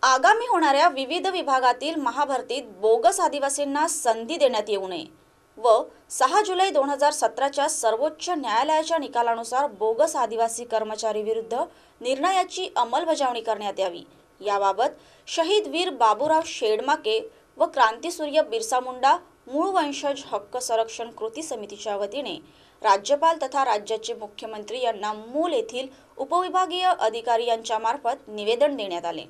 आगामी होणाऱ्या विविध विभागातील महाभरतीत बोगस आदिवासींना संधी देण्यात येऊ नये व 6 जुलै 2017च्या सर्वोच्च न्यायालयाच्या निकालानुसार बोगस आदिवासी कर्मचारी विरुद्ध निर्णयाची अंमलबजावणी करण्यात यावी याबाबत शहीद वीर बाबूराव शेडमाके व क्रांतीसूर्य बिरसा मुंडा मूळ वंशज हक्क संरक्षण कृती समितीच्या वतीने राज्यपाल तथा राज्याचे मुख्यमंत्री यांना मूल येथील उपविभागीय अधिकारी यांच्या मार्फत निवेदन देण्यात आले।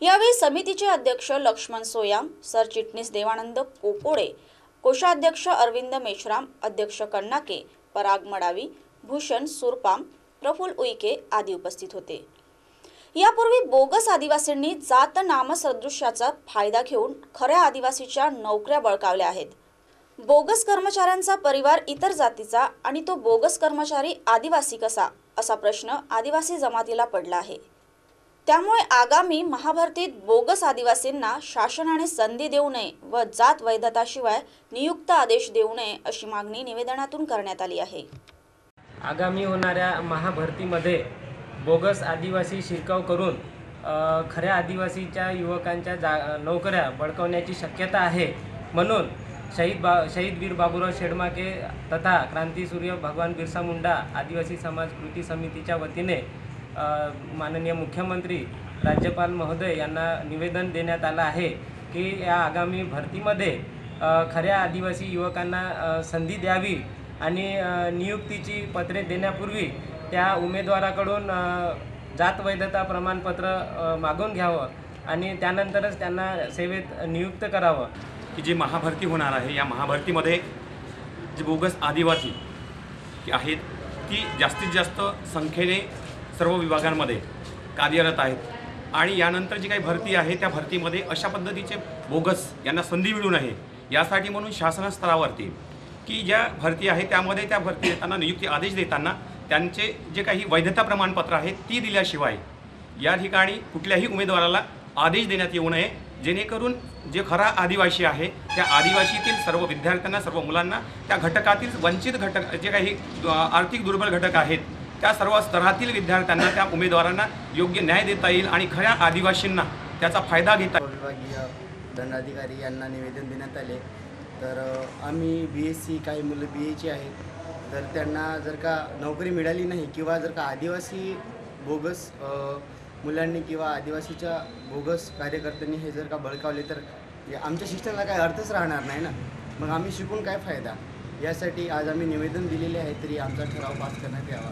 यावेळी समितीचे अध्यक्ष लक्ष्मण सोयाम, सरचिटणीस देवानंद कोकोडे, कोषाध्यक्ष अरविंद मेश्राम, अध्यक्ष कन्नाके, पराग मडावी, भूषण सुरपाम, प्रफुल्ल उईके आदी उपस्थित होते। यापूर्वी बोगस आदिवासींनी जात नामसदृश्याचा फायदा घेऊन खऱ्या आदिवासीच्या नोकऱ्या बळकावल्या आहेत। बोगस कर्मचाऱ्यांचा परिवार इतर जातीचा आणि तो बोगस कर्मचारी आदिवासी कसा असा प्रश्न आदिवासी जमातीला पडला आहे। त्यामुळे आगामी महाभरतीत बोगस आदिवासींना शासनाने संधी देऊ नये व जात वैधताशिवाय नियुक्त आदेश देऊ नये अशी मागणी निवेदनातून करण्यात आली आहे। आगामी होणाऱ्या महाभरतीमध्ये बोगस आदिवासी शिरकाव करून खऱ्या आदिवासीच्या युवकांच्या नोकऱ्या बळकावण्याची शक्यता आहे। म्हणून शहीद वीर बाबूराव शेडमाके तथा क्रांतीसूर्य भगवान बिरसा मुंडा आदिवासी समाज कृती समितीच्या वतीने माननीय मुख्यमंत्री राज्यपाल महोदय यांना निवेदन देण्यात आलं आहे की या आगामी भरतीमध्ये खऱ्या आदिवासी युवकांना संधी द्यावी आणि नियुक्तीची पत्रे देण्यापूर्वी त्या उमेदवाराकडून जात वैधता प्रमाणपत्र मागून घ्यावं आणि त्यानंतरच त्यांना सेवेत नियुक्त करावं। की जी महाभरती होणार आहे या महाभरतीमध्ये जे बोगस आदिवासी आहेत ती जास्तीत जास्त संख्येने सर्व विभागांमध्ये कार्यरत आहेत आणि यानंतर जी काही भरती आहे त्या भरतीमध्ये अशा पद्धतीचे बोगस यांना संधी मिळू नये यासाठी म्हणून शासन स्तरावरती की ज्या भरती आहे त्यामध्ये त्या भरती देताना नियुक्ती आदेश देताना त्यांचे जे काही वैधता प्रमाणपत्र आहेत ती दिल्याशिवाय या ठिकाणी कुठल्याही उमेदवाराला आदेश देण्यात येऊ नये, जेणेकरून जे खरा आदिवासी आहे त्या आदिवासीतील सर्व विद्यार्थ्यांना सर्व मुलांना त्या घटकातील वंचित घटक जे काही आर्थिक दुर्बल घटक आहेत त्या सर्व स्तरातील विद्यार्थ्यांना त्या उमेदवारांना योग्य न्याय देता येईल आणि खऱ्या आदिवासींना त्याचा फायदा घेता येईल। विभागीय दंडाधिकारी यांना निवेदन देण्यात आले तर आम्ही BSc काही मुलं BAची आहेत तर त्यांना जर का नोकरी मिळाली नाही किंवा जर का आदिवासी बोगस मुलांनी किंवा आदिवासीच्या बोगस कार्यकर्त्यांनी हे जर का बळकावले तर आमच्या शिक्षणाला काही अर्थच राहणार नाही ना, मग आम्ही शिकून काय फायदा। यासाठी आज आम्ही निवेदन दिलेले आहे तरी आमचा ठराव पास करण्यात यावा।